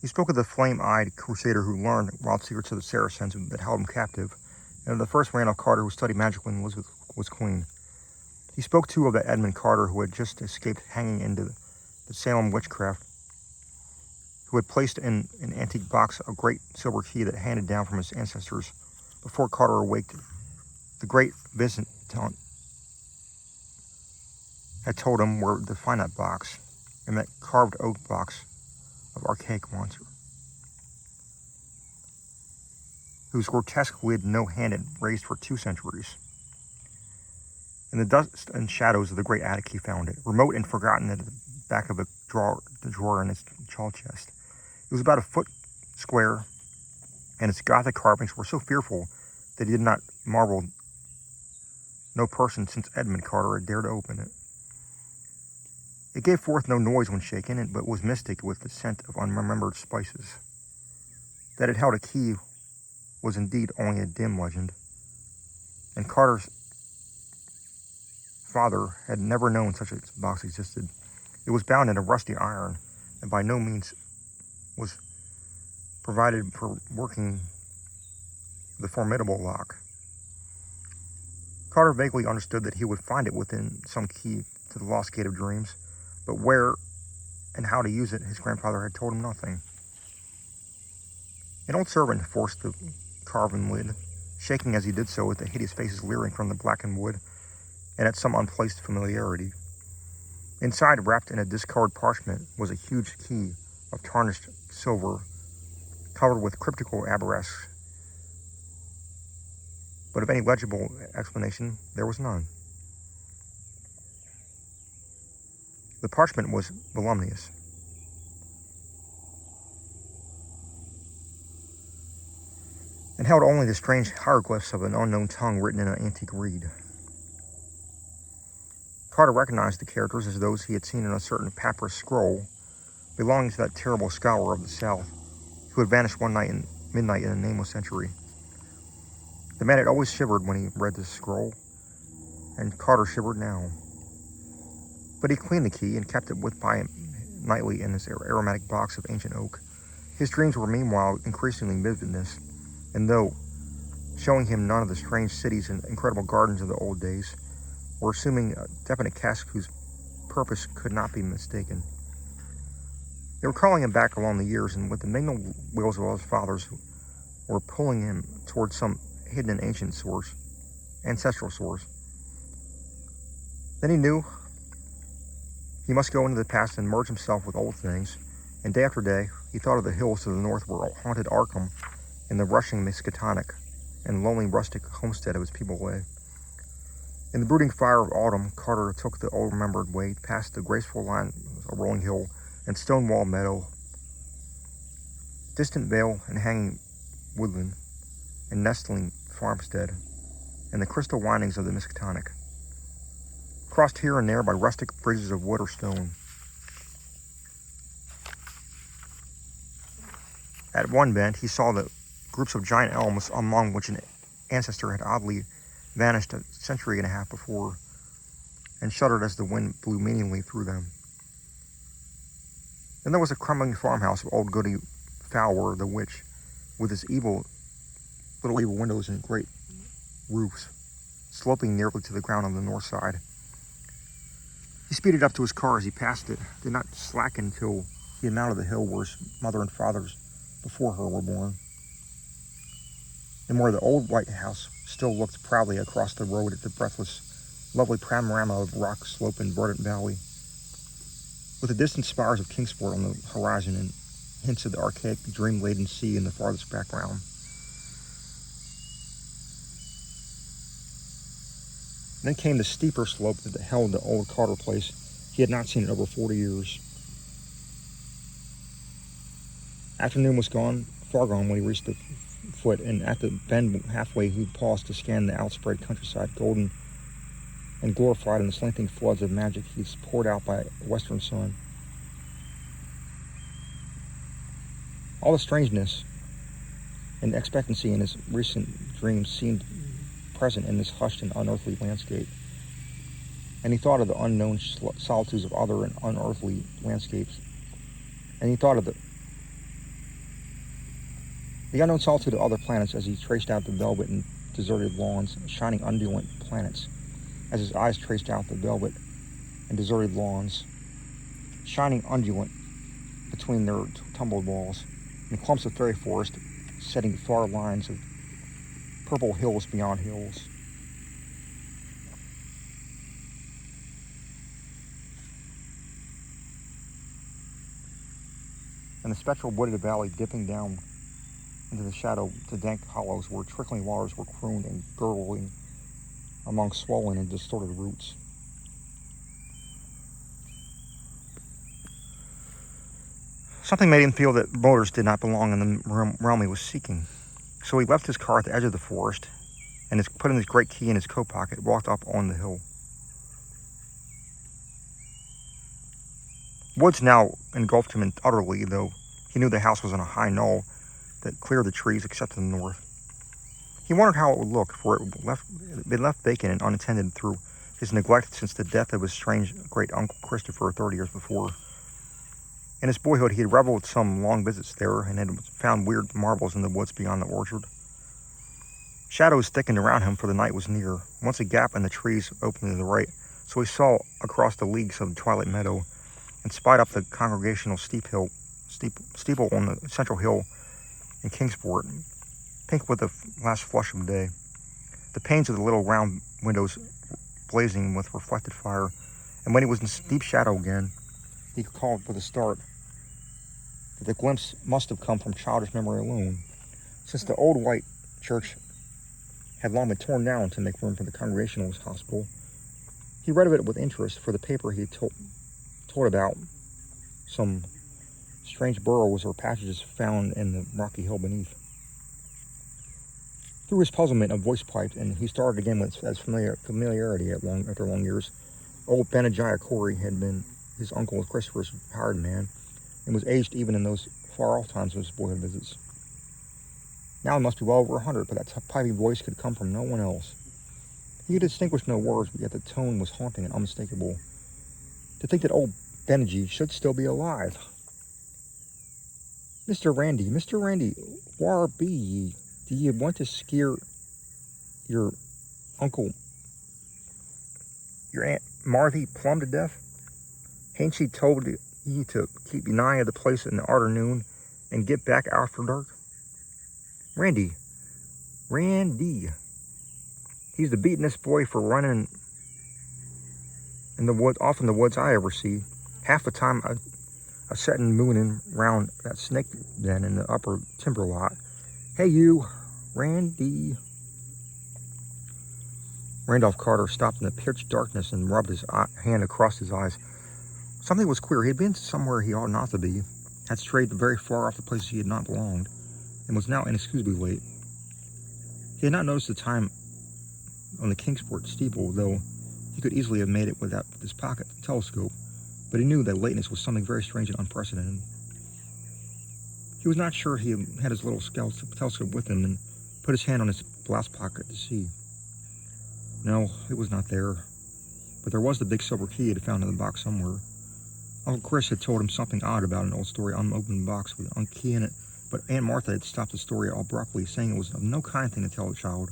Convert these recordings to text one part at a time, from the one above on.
He spoke of the flame-eyed crusader who learned wild secrets of the Saracens that held him captive, and of the first Randall Carter who studied magic when Elizabeth was queen. He spoke, too, of that Edmund Carter who had just escaped hanging into the Salem witchcraft, who had placed in an antique box a great silver key that handed down from his ancestors before Carter awaked. The great Visitant had told him where to find that box, in that carved oak box of archaic monster, whose grotesque lid no hand had raised for 2 centuries. In the dust and shadows of the great attic he found it, remote and forgotten at the back of the drawer in his chaw chest. It was about a foot square, and its Gothic carvings were so fearful that he did not marvel no person since Edmund Carter had dared to open it. It gave forth no noise when shaken, but was mystic with the scent of unremembered spices. That it held a key was indeed only a dim legend, and Carter's father had never known such a box existed. It was bound in a rusty iron, and by no means was provided for working the formidable lock. Carter vaguely understood that he would find it within some key to the lost gate of dreams, but where and how to use it, his grandfather had told him nothing. An old servant forced the carven lid, shaking as he did so at the hideous faces leering from the blackened wood, and at some unplaced familiarity. Inside, wrapped in a discolored parchment, was a huge key of tarnished silver, covered with cryptical arabesques, but of any legible explanation there was none. The parchment was voluminous, and held only the strange hieroglyphs of an unknown tongue written in an antique reed. Carter recognized the characters as those he had seen in a certain papyrus scroll belonging to that terrible scholar of the South who had vanished one midnight in a nameless century. The man had always shivered when he read this scroll, and Carter shivered now. But he cleaned the key and kept it by him nightly in his aromatic box of ancient oak. His dreams were meanwhile increasingly vividness, and though showing him none of the strange cities and incredible gardens of the old days, were assuming a definite task whose purpose could not be mistaken. They were calling him back along the years, and with the mingled wills of his fathers were pulling him towards some hidden and ancient source, ancestral source. Then he knew he must go into the past and merge himself with old things, and day after day he thought of the hills to the north where haunted Arkham and the rushing Miskatonic and lonely rustic homestead of his people lay. In the brooding fire of autumn, Carter took the old-remembered way past the graceful line of rolling hill and stone-wall meadow, distant vale and hanging woodland, and nestling farmstead, and the crystal windings of the Miskatonic, crossed here and there by rustic bridges of wood or stone. At one bend, he saw the groups of giant elms among which an ancestor had oddly vanished a century and a half before, and shuddered as the wind blew meaningly through them. Then there was a crumbling farmhouse of old Goody Fowler, the witch, with its little evil windows and great roofs, sloping nearly to the ground on the north side. He speeded up to his car as he passed it, did not slacken until he had mounted the hill where his mother and fathers before her were born, and where the old white house still looked proudly across the road at the breathless, lovely panorama of rock slope and verdant valley, with the distant spires of Kingsport on the horizon and hints of the archaic, dream-laden sea in the farthest background. Then came the steeper slope that held the old Carter place. He had not seen it over 40 years. Afternoon was far gone when he reached the foot, and at the bend halfway he paused to scan the outspread countryside, golden and glorified in the slanting floods of magic heaths poured out by the western sun. All the strangeness and expectancy in his recent dreams seemed present in this hushed and unearthly landscape, and he thought of the unknown solitudes of other and unearthly landscapes, and he thought of the The unknown solitude of other planets as he traced out the velvet and deserted lawns, shining undulant planets, as his eyes traced out the velvet and deserted lawns, shining undulant between their tumbled walls, and clumps of fairy forest setting far lines of purple hills beyond hills. And the spectral wooded valley dipping down into the shadow to dank hollows where trickling waters were crooned and gurgling among swollen and distorted roots. Something made him feel that motors did not belong in the realm he was seeking. So he left his car at the edge of the forest and put in his great key in his coat pocket, walked up on the hill. Woods now engulfed him utterly, though he knew the house was on a high knoll that cleared the trees except to the north. He wondered how it would look, for it had been left vacant and unattended through his neglect since the death of his strange great-uncle Christopher 30 years before. In his boyhood, he had reveled some long visits there and had found weird marvels in the woods beyond the orchard. Shadows thickened around him, for the night was near. Once a gap in the trees opened to the right, so he saw across the leagues of twilight meadow and spied up the congregational steeple on the central hill in Kingsport, pink with the last flush of day. The panes of the little round windows blazing with reflected fire, and when he was in deep shadow again, he called for the start that the glimpse must have come from childish memory alone, since the old white church had long been torn down to make room for the Congregationalist Hospital. He read of it with interest, for the paper he had told about some strange burrows or passages found in the rocky hill beneath. Through his puzzlement, a voice piped, and he started again with as familiarity after long years. Old Benajah Corey had been his uncle Christopher's hired man, and was aged even in those far-off times of his boyhood visits. Now he must be well over 100, but that piping voice could come from no one else. He could distinguish no words, but yet the tone was haunting and unmistakable. To think that old Benajah should still be alive. Mr. Randy, whar be ye? Do ye want to scare your uncle, your Aunt Marthy plumb to death? Hain't she told ye to keep nigh of the place in the arternoon and get back after dark? Randy. He's the beatin'est boy for running in the woods, off in the woods I ever see. Half the time a settin' moonin' round that snake den in the upper timber lot. Hey you, Randy. Randolph Carter stopped in the pitch darkness and rubbed his hand across his eyes. Something was queer. He had been somewhere he ought not to be, had strayed very far off the place he had not belonged, and was now inexcusably late. He had not noticed the time on the Kingsport steeple, though he could easily have made it without his pocket telescope, but he knew that lateness was something very strange and unprecedented. He was not sure he had his little telescope with him and put his hand on his blouse pocket to see. No, it was not there, but there was the big silver key he had found in the box somewhere. Uncle Chris had told him something odd about an old story unopened box with a key in it, but Aunt Martha had stopped the story abruptly, saying it was of no kind thing to tell a child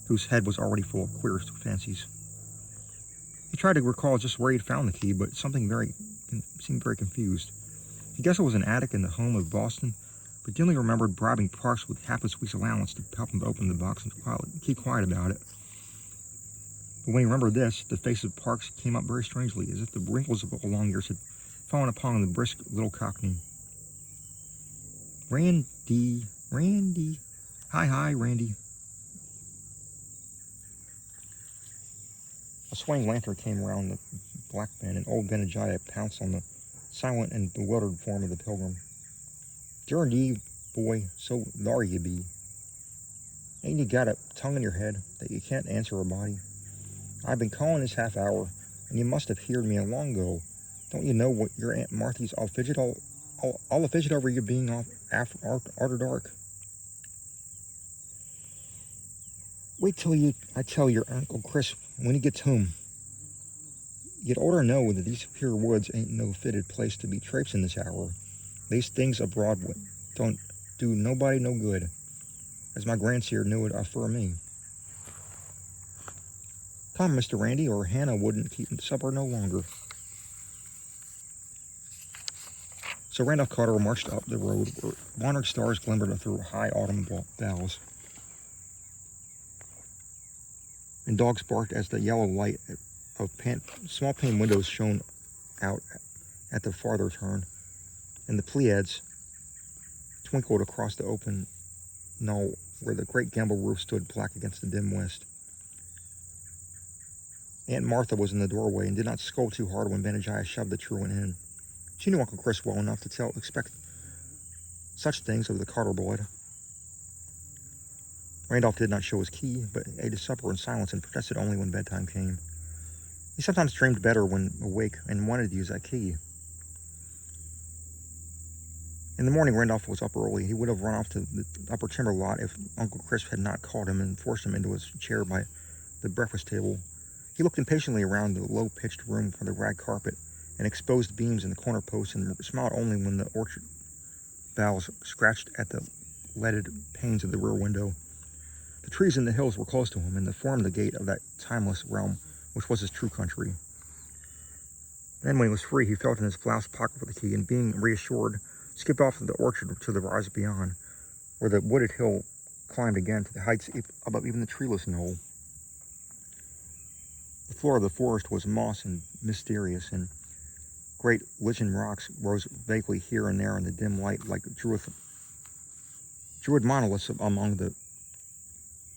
whose head was already full of queer fancies. He tried to recall just where he'd found the key, but seemed very confused. He guessed it was an attic in the home of Boston, but dimly remembered bribing Parks with half a week's allowance to help him open the box and keep quiet about it. But when he remembered this, the face of Parks came up very strangely, as if the wrinkles of long years had fallen upon the brisk little cockney. Randy. Hi, Randy. A swaying lantern came around the black bend, and old Benajah pounced on the silent and bewildered form of the pilgrim. Durandee, boy, so thar ye be. Ain't you got a tongue in your head that you can't answer a body? I've been calling this half hour, and you must have heard me long ago. Don't you know what your Aunt Marthy's all fidget over you being off after dark? Wait till I tell your Uncle Chris when he gets home. You'd oughter know that these here woods ain't no fitted place to be traipsing this hour. These things abroad don't do nobody no good, as my grandsire knew it for me. Come, Mr. Randy, or Hannah wouldn't keep supper no longer. So Randolph Carter marched up the road where wandering stars glimmered through high autumn boughs, and dogs barked as the yellow light of small pane windows shone out at the farther turn, and the Pleiades twinkled across the open knoll where the great gamble roof stood black against the dim west. Aunt Martha was in the doorway and did not scold too hard when Benajah shoved the truant in. She knew Uncle Chris well enough to expect such things of the Carter blood. Randolph did not show his key, but ate his supper in silence and protested only when bedtime came. He sometimes dreamed better when awake and wanted to use that key. In the morning, Randolph was up early. He would have run off to the upper timber lot if Uncle Chris had not called him and forced him into his chair by the breakfast table. He looked impatiently around the low-pitched room for the rag carpet and exposed beams in the corner posts and smiled only when the orchard boughs scratched at the leaded panes of the rear window. The trees in the hills were close to him and formed the gate of that timeless realm which was his true country. Then when he was free, he felt in his blouse pocket for the key and, being reassured, skipped off to the orchard to the rise beyond, where the wooded hill climbed again to the heights above even the treeless knoll. The floor of the forest was moss and mysterious, and great lichen rocks rose vaguely here and there in the dim light like druid monoliths among the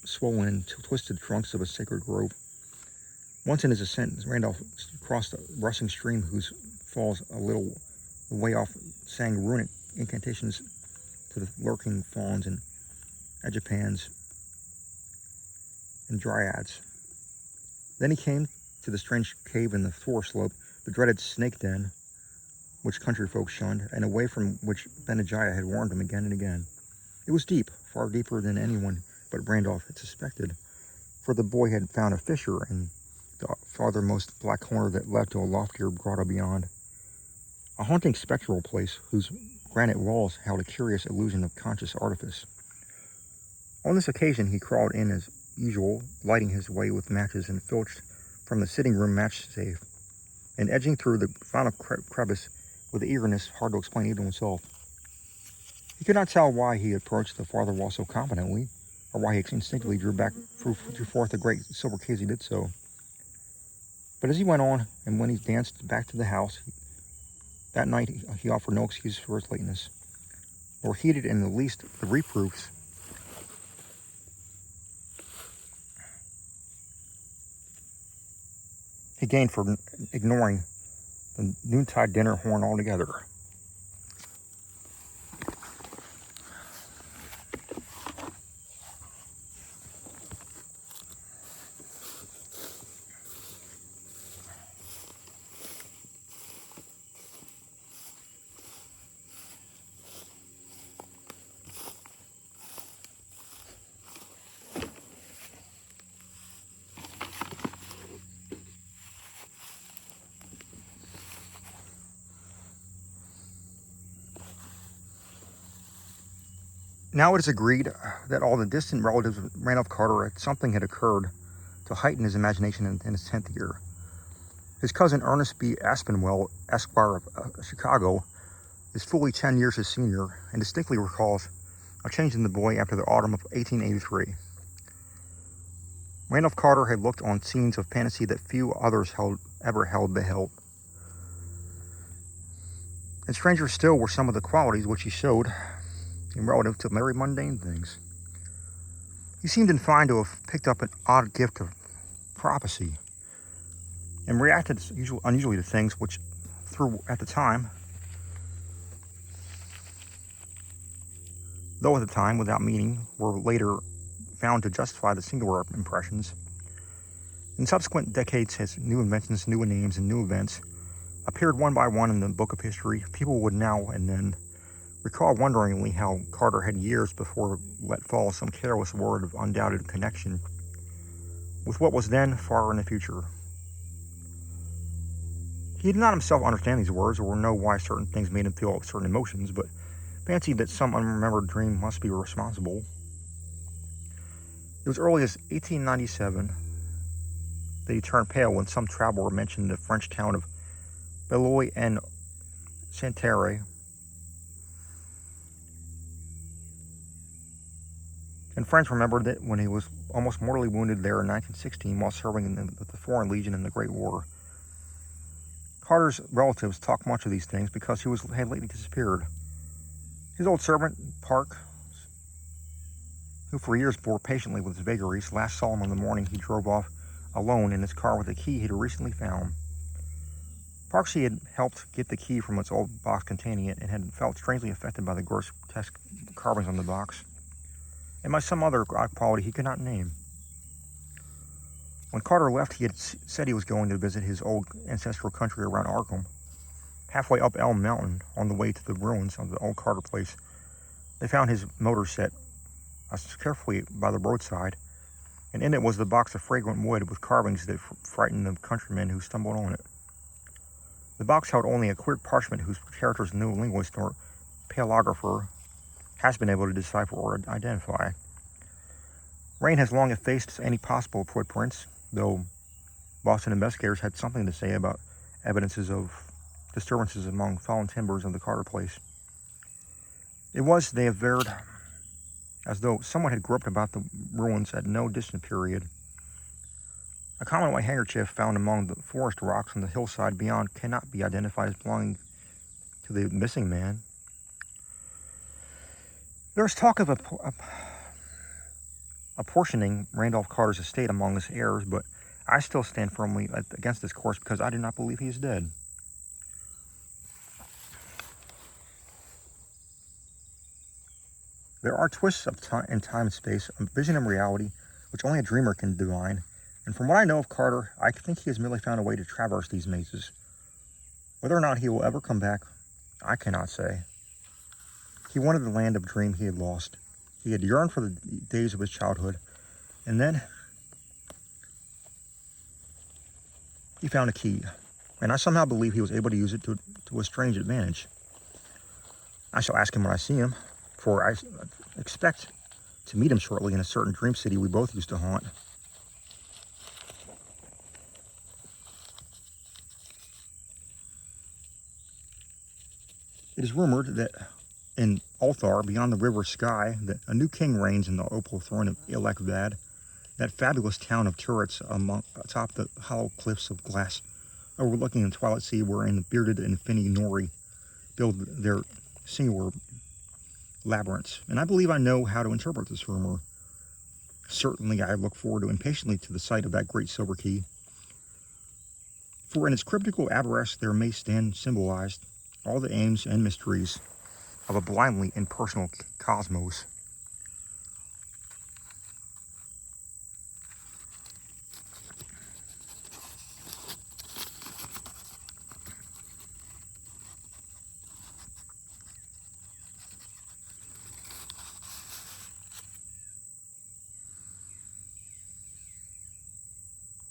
swollen and twisted trunks of a sacred grove. Once in his ascent, Randolph crossed a rushing stream whose falls a little way off sang runic incantations to the lurking fauns and edgepans and dryads. Then he came to the strange cave in the forest slope, the dreaded snake den, which country folk shunned, and away from which Benajah had warned him again and again. It was deep, far deeper than anyone but Randolph had suspected, for the boy had found a fissure in the farthermost black corner that led to a loftier grotto beyond. A haunting spectral place whose granite walls held a curious illusion of conscious artifice. On this occasion he crawled in as usual, lighting his way with matches and filched from the sitting room match safe, and edging through the final crevice with eagerness hard to explain even to himself. He could not tell why he approached the farther wall so confidently, or why he instinctively drew forth the great silver case he did so. But as he went on, and when he danced back to the house, that night he offered no excuse for his lateness, nor heeded in the least the reproofs he gained for ignoring the noontide dinner horn altogether. Now it is agreed that all the distant relatives of Randolph Carter something had occurred to heighten his imagination in his 10th year. His cousin Ernest B. Aspinwell, Esquire of Chicago, is fully 10 years his senior and distinctly recalls a change in the boy after the autumn of 1883. Randolph Carter had looked on scenes of fantasy that few others beheld. And stranger still were some of the qualities which he showed in relative to very mundane things. He seemed inclined to have picked up an odd gift of prophecy and reacted unusually to things which, at the time, without meaning, were later found to justify the singular impressions. In subsequent decades, as new inventions, new names, and new events appeared one by one in the book of history, people would now and then recall wonderingly how Carter had years before let fall some careless word of undoubted connection with what was then far in the future. He did not himself understand these words or know why certain things made him feel certain emotions, but fancied that some unremembered dream must be responsible. It was early as 1897 that he turned pale when some traveler mentioned the French town of Beloy en Santerre, and friends remembered that when he was almost mortally wounded there in 1916 while serving in the Foreign Legion in the Great War. Carter's relatives talked much of these things because he had lately disappeared. His old servant, Park, who for years bore patiently with his vagaries, last saw him on the morning he drove off alone in his car with a key he'd recently found. Parksy had helped get the key from its old box containing it and had felt strangely affected by the grotesque carvings on the box, and by some other odd quality he could not name. When Carter left, he had said he was going to visit his old ancestral country around Arkham. Halfway up Elm Mountain, on the way to the ruins of the old Carter place, they found his motor set carefully by the roadside, and in it was the box of fragrant wood with carvings that frightened the countrymen who stumbled on it. The box held only a queer parchment whose characters no linguist nor paleographer has been able to decipher or identify. Rain has long effaced any possible footprints, though Boston investigators had something to say about evidences of disturbances among fallen timbers of the Carter place. It was, they averred, as though someone had groped about the ruins at no distant period. A common white handkerchief found among the forest rocks on the hillside beyond cannot be identified as belonging to the missing man. There is talk of apportioning Randolph Carter's estate among his heirs, but I still stand firmly against this course because I do not believe he is dead. There are twists of in time and space, a vision and reality, which only a dreamer can divine, and from what I know of Carter, I think he has merely found a way to traverse these mazes. Whether or not he will ever come back, I cannot say. He wanted the land of dream he had lost. He had yearned for the days of his childhood, and then he found a key, and I somehow believe he was able to use it to a strange advantage. I shall ask him when I see him, for I expect to meet him shortly in a certain dream city we both used to haunt. It is rumored that in Ulthar, beyond the river Sky, that a new king reigns in the opal throne of Ilekvad, that fabulous town of turrets atop the hollow cliffs of glass overlooking the twilight sea, wherein the bearded and finny Nori build their singular labyrinths. And I believe I know how to interpret this rumor. Certainly I look forward impatiently to the sight of that great silver key. For in its cryptical address there may stand symbolized all the aims and mysteries of a blindly impersonal cosmos.